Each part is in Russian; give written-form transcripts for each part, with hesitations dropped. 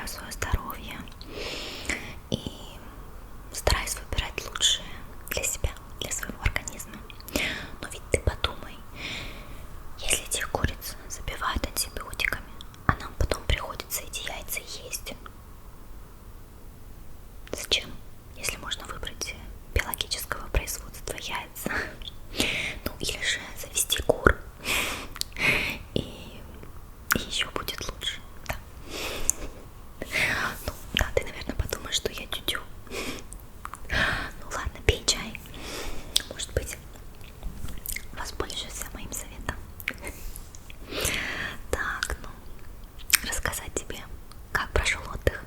уважаю свое здоровье и стараюсь выбирать лучшее для себя, для своего организма. Но ведь ты подумай, если этих куриц забивают антибиотиками, а нам потом приходится эти яйца есть. Зачем, если можно выбрать биологического производства яйца? Ну или же завести кур, и еще будет лучше. Да. Ну да, ты, наверное, подумаешь, что я тю-тю. Ну ладно, пей чай. Может быть, воспользуешься моим советом. Так, ну, рассказать тебе, как прошел отдых.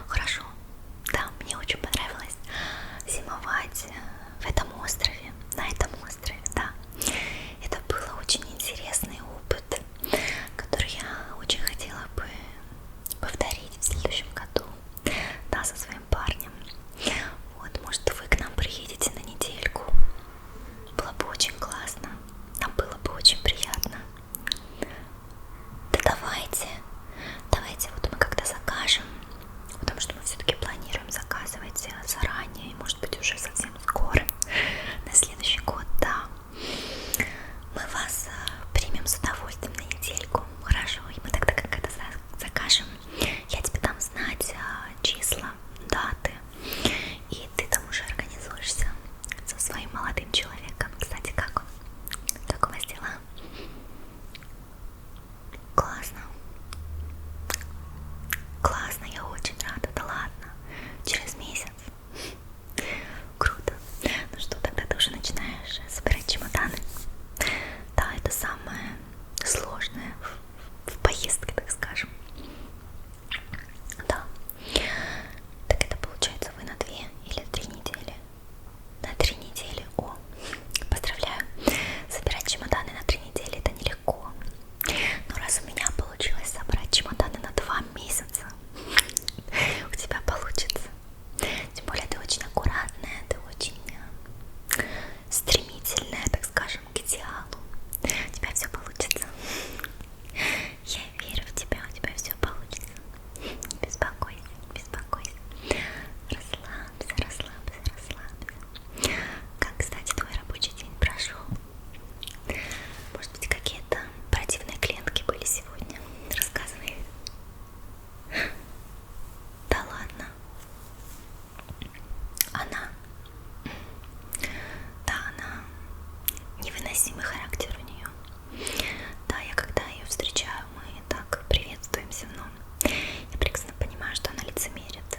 Хорошо. Да, мне очень понравилось зимовать в этом острове, на этом острове, да. Это был очень интересный опыт, который я очень хотела бы повторить в следующем году, да, со своим парнем. Вот, может, вы к нам приедете на недельку. Было бы очень классно, нам было бы очень приятно. Да давайте, вот мы когда закажем, потому что мы все-таки планируем заказывать заранее, и может быть уже совсем скоро, на следующий год, да. Мы вас примем с удовольствием на недельку, хорошо? И мы тогда, когда закажем, я тебе дам знать числа, даты, и ты там уже организуешься со своим молодым человеком. Кстати, как он? Как у вас дела? Классно. Классно, я очень рада, да ладно. Через месяц. Круто. Ну что, тогда ты уже начинаешь собирать чемоданы. Да, это самое сложное в поездке, так скажем. Да. Так это получается вы на 2 или 3 недели? На 3 недели. О, поздравляю. Собирать чемоданы на 3 недели это нелегко. Но раз у меня получилось собрать чемоданы на 2 месяца, у тебя получится. Тем более ты очень аккуратная, ты очень стремительная, так скажем, к идеалу. У тебя все получится. Я верю в тебя, у тебя все получится. Не беспокойся, не беспокойся. Расслабься, расслабься, расслабься. Как, кстати, твой рабочий день прошел? Может быть, какие-то противные клиентки были сегодня? Рассказывай. Да ладно. Она невыносимый характер у нее. Да, я когда ее встречаю, мы так приветствуемся, но я прекрасно понимаю, что она лицемерит.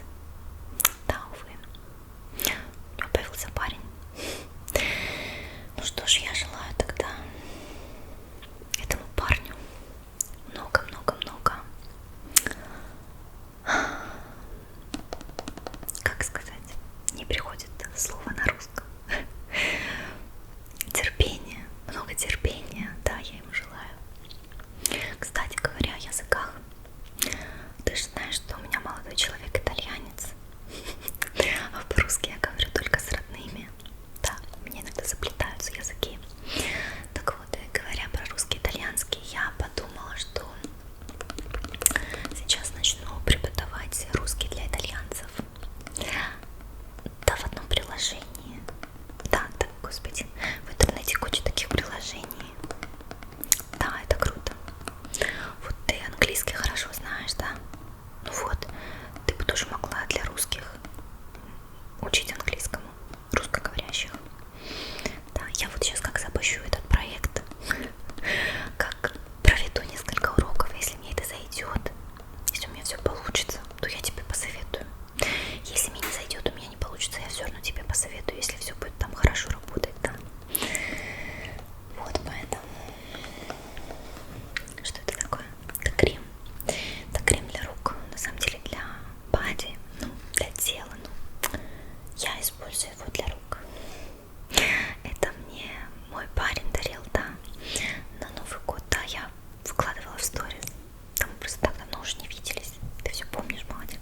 Да, увы. У нее появился парень. Ну что ж, я желаю тогда этому парню много-много-много, как сказать, не приходит слово на русском. Терпения, много терпения, да, я ему желаю. Кстати говоря о языках, ты же знаешь, что у меня молодой человек итальянец, а по-русски я говорю только с родными. Да, у меня иногда заплетаются языки. Так вот, говоря про русский и итальянский, я подумала, что сейчас начну преподавать русский для итальянцев. Да, в одном приложении. Да, господи, в интернете куча таких приложений. Да, это круто. Вот ты английский хорошо знаешь, да? Ну вот, ты бы тоже могла для русских учить английскому, русскоговорящих. Да, я вот сейчас как запущу этот проект, как проведу несколько уроков, если мне это зайдет, если у меня все получится, то я тебе посоветую. Если мне не зайдет, у меня не получится, я все равно тебе посоветую, если все будет там хорошо работать, да. Вот поэтому. Что это такое? Это крем. Это крем для рук. На самом деле для бади, ну, для тела. Ну, я использую его для рук. Это мне мой парень дарил, да, на Новый год, да, я выкладывала в сторис. Там мы просто так давно уже не виделись. Ты все помнишь, молодец.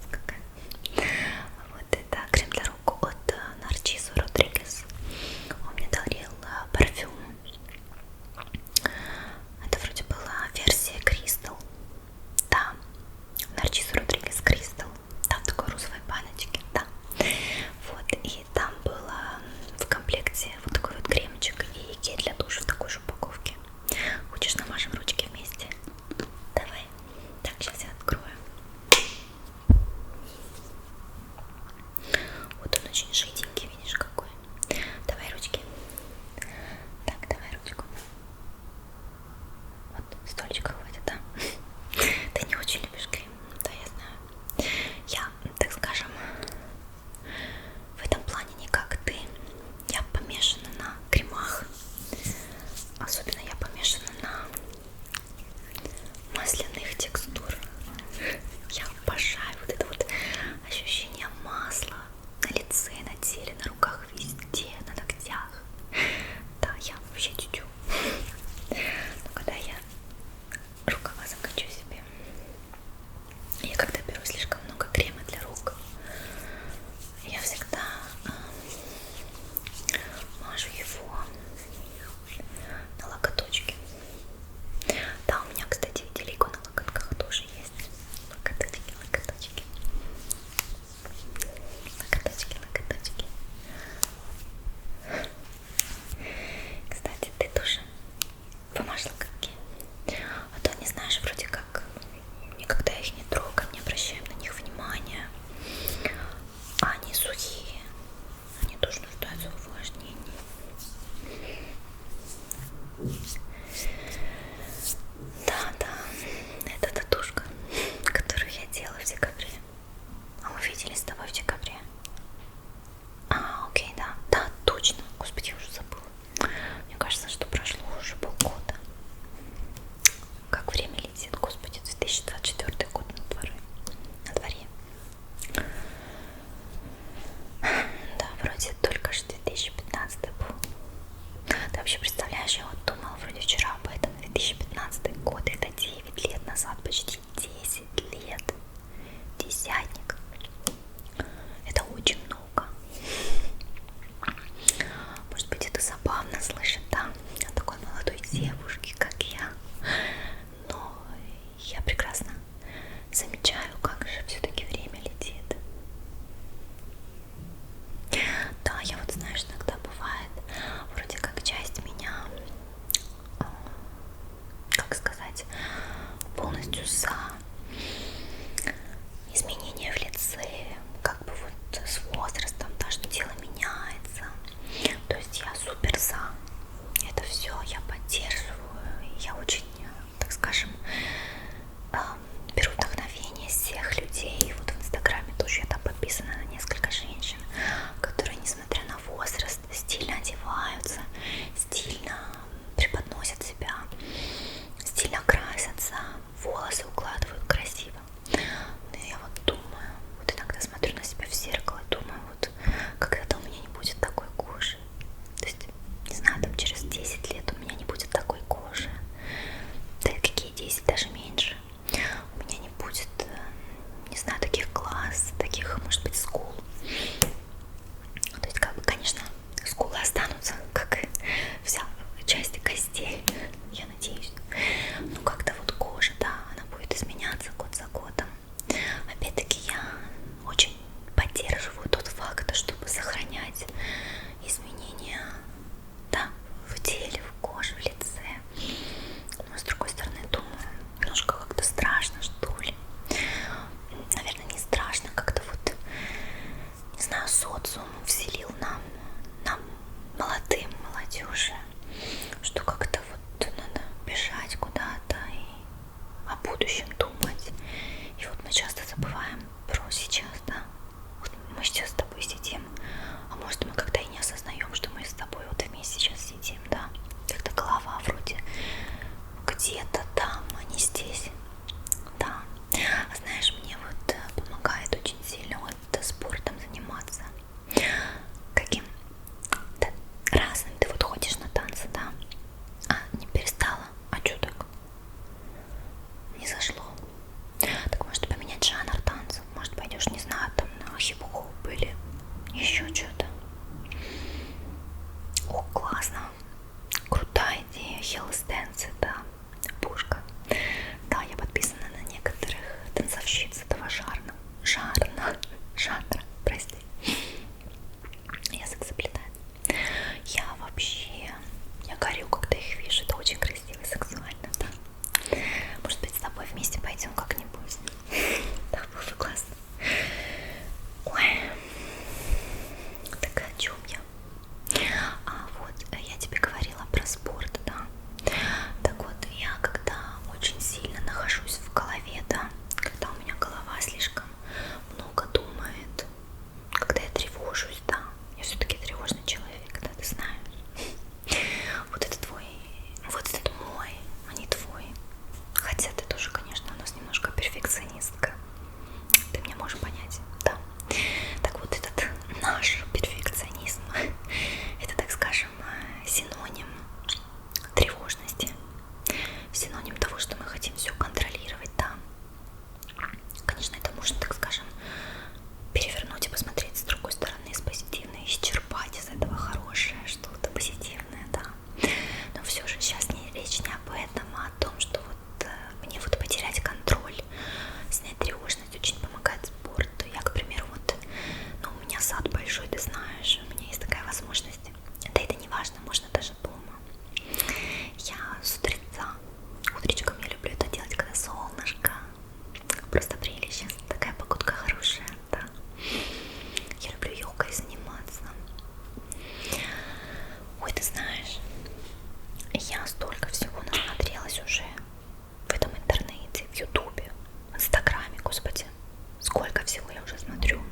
столько всего я уже смотрю.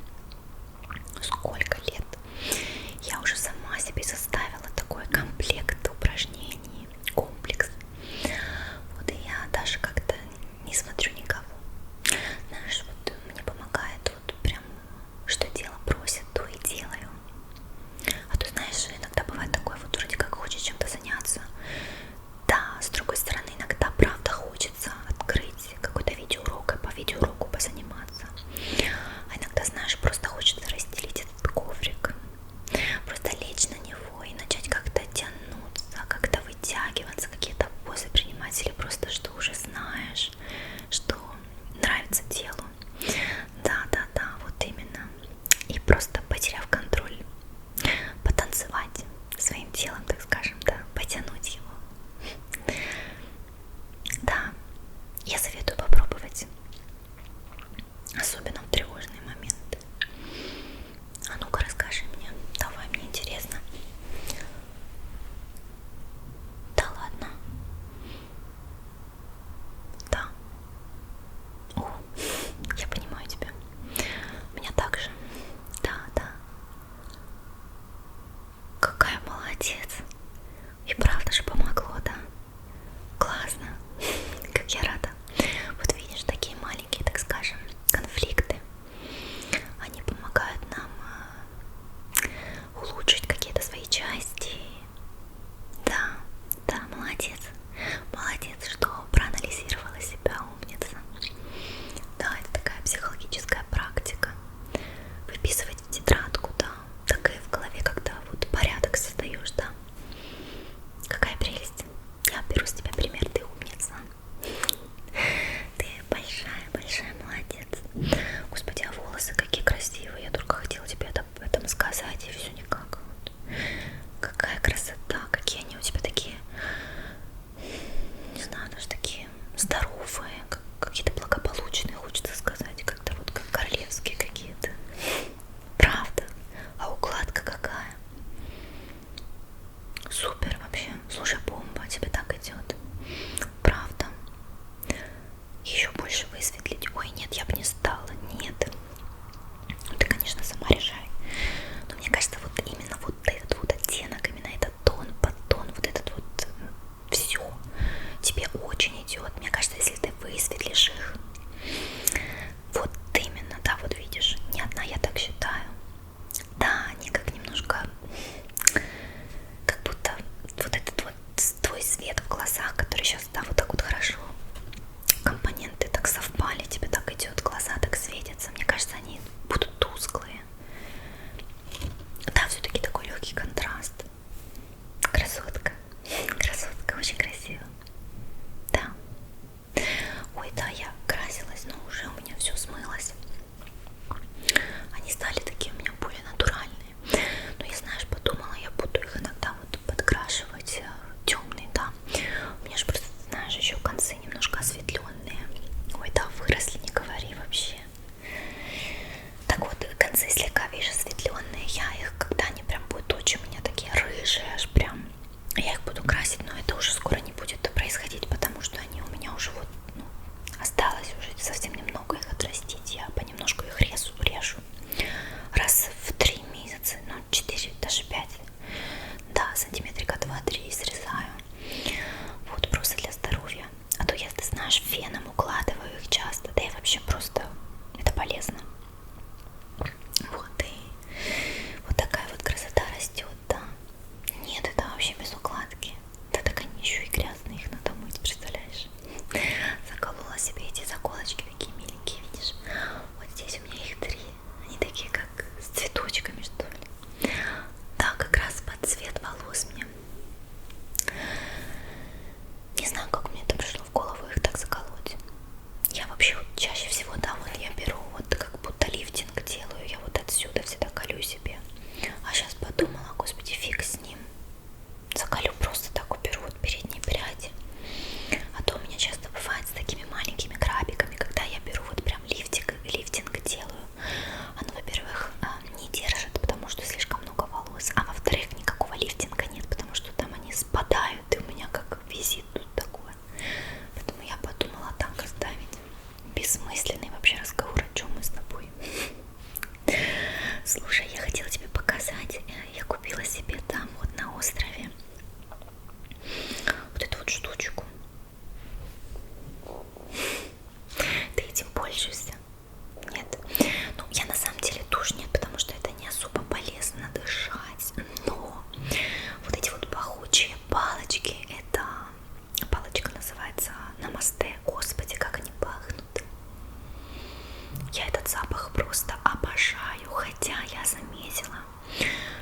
Сколько лет я уже сама себе составила такой комплект упражнений, комплекс. Вот и я даже как-то не смотрю никого. Знаешь, вот мне помогает вот прям, что дело просит, то и делаю. А то, знаешь, иногда бывает такое, вот вроде как хочешь чем-то заняться. Да, с другой стороны, иногда правда хочется открыть какой-то видеоурок и по видеоуроку позаниматься. А иногда, знаешь, просто хочется расстелить этот коврик, просто лечь на него и начать как-то тянуться, как-то вытягиваться, какие-то позы принимать, или просто что уже знаешь, что нравится телу. Да, вот именно. И просто потеряв контроль, потанцевать своим телом, так скажем, да, потянуть его. Да, я советую попробовать, особенно в тревожные моменты. А ну-ка расскажи мне, давай, мне интересно. Да ладно. Да. О, я понимаю тебя. У меня так же. Да. Какая молодец. И правда же помогло, да? Классно. Как я рада. Вот видишь, такие маленькие, так скажем, конфликты Я этот запах просто обожаю, хотя я заметила,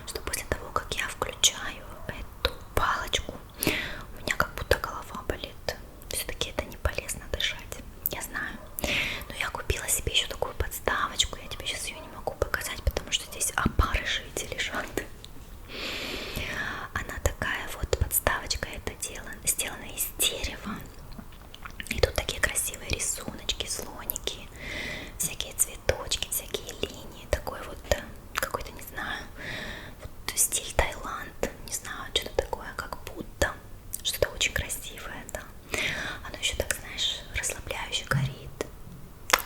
что после того, как я включаю эту палочку, у меня как будто голова болит. Все-таки это не полезно дышать, я знаю. Но я купила себе еще такую подставочку, я тебе сейчас ее не могу показать, потому что здесь опарыши эти лежат. Она такая вот подставочка, это сделана из дерева. И тут такие красивые рисуночки, слоники, всякие цветочки, всякие линии. Такой вот какой-то, не знаю, вот стиль Таиланд, не знаю, что-то такое, как будто. Что-то очень красивое, да. Оно еще так, знаешь, расслабляюще горит.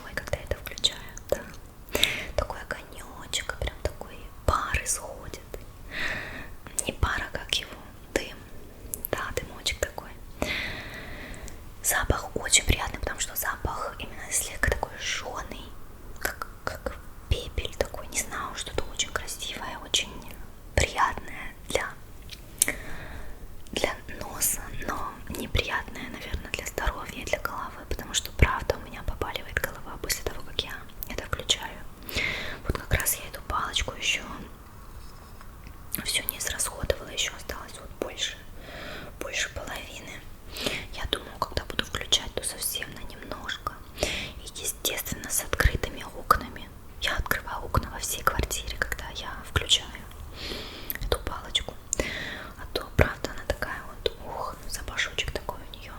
Ой, когда я это включаю, да. Такой огонечек, прям такой пар исходит. Не пара, как его, дым. Да, дымочек такой. Запах очень приятный, потому что запах именно слегка такой жженый, как пепель такой, не знаю, что-то очень красивое, очень приятное для носа, но неприятное, наверное, для здоровья и для головы, потому что правда у меня побаливает голова после того, как я это включаю. Вот как раз я эту палочку еще все не израсходовала, еще осталось вот больше половины. Я думаю, когда буду включать, то совсем на немножко. И естественно с открытыми окнами. Я открываю окна во всей квартире, когда я включаю эту палочку. А то, правда, она такая вот, ух, запашочек такой у нее.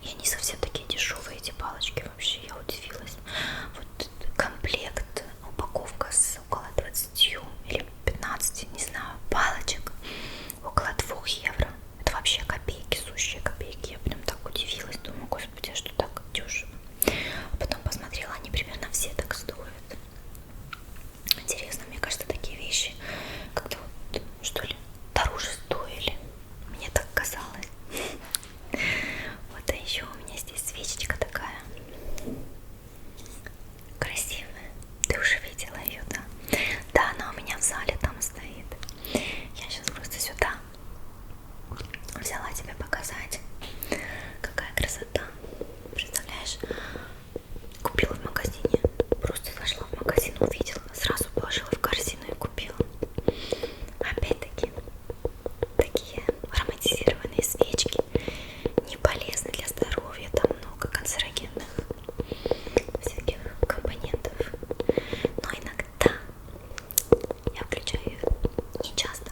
И они совсем такие дешевые, эти палочки, вообще, я удивилась. Вот комплект, упаковка с около 20 или 15, не знаю, палочек, около 2 евро. Это вообще копейки, сущие копейки. Я прям так удивилась, думаю, господи, а что так дешево? А потом посмотрела, они примерно все так стоят. Интересно, мне кажется, такие вещи как-то вот, что ли, дороже стоили. Мне так казалось. Вот, а еще у меня здесь свечечка такая красивая. Ты уже видела ее, да? Да, она у меня в зале там стоит. Я сейчас просто сюда взяла тебе показать. Какая красота. Представляешь? Купила в магазине. Просто зашла в магазин, увидела, сразу положила в корзину и купила. Опять-таки, такие ароматизированные свечки не полезны для здоровья. Там много канцерогенных всяких компонентов. Но иногда я включаю ее не часто.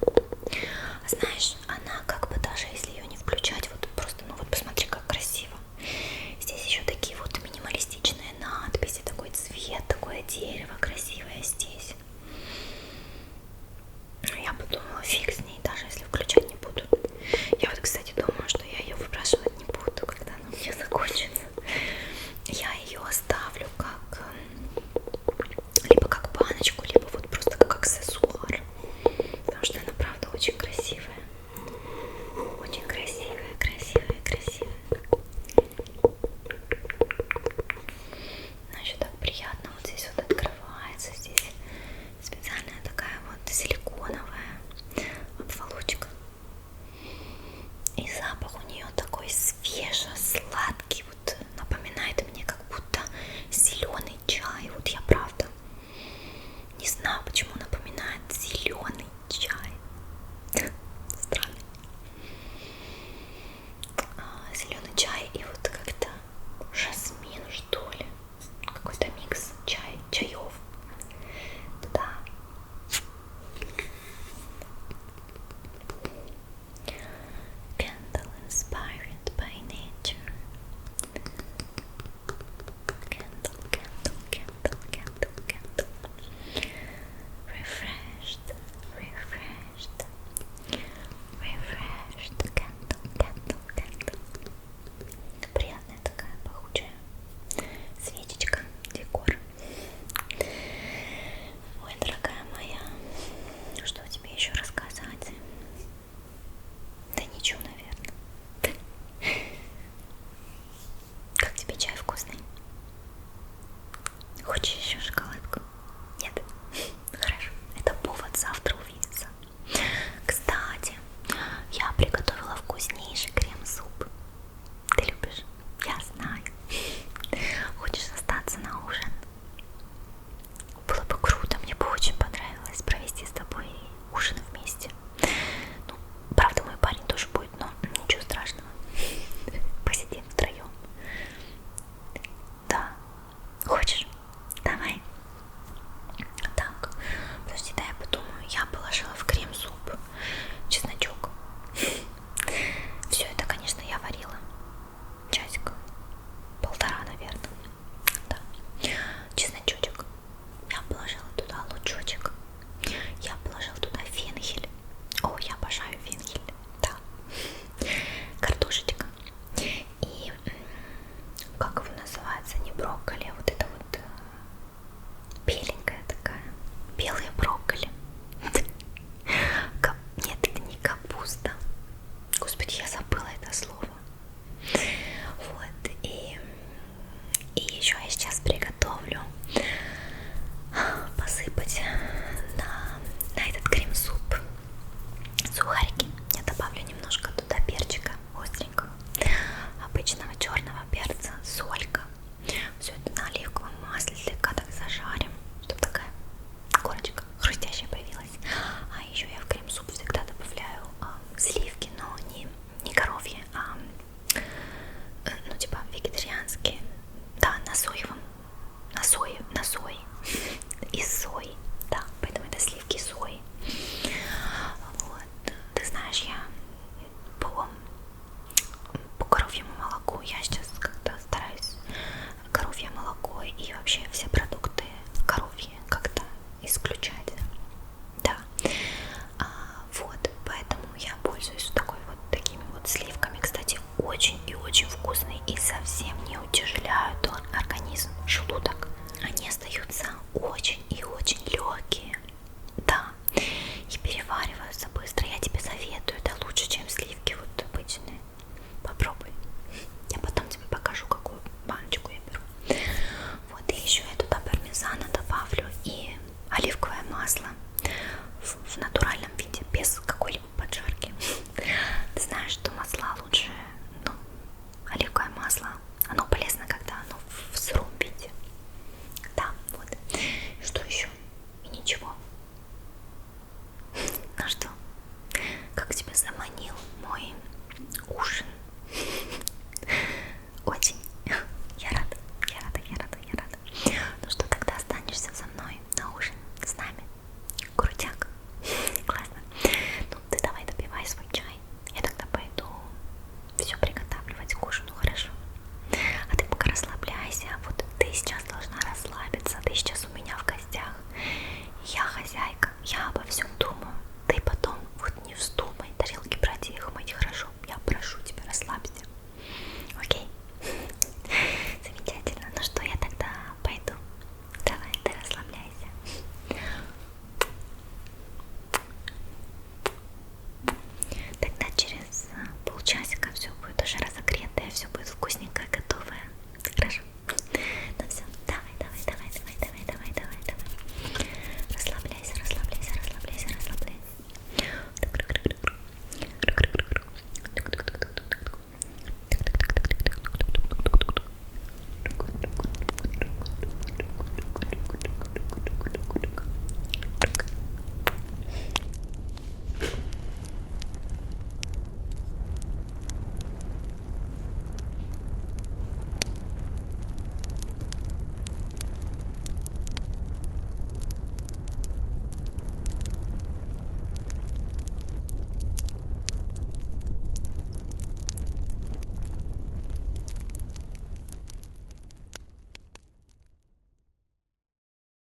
А знаешь, она как бы даже если ее не включать, вот просто, ну вот посмотри, как красиво. Здесь еще такие вот минималистичные надписи, такой цвет, такое дерево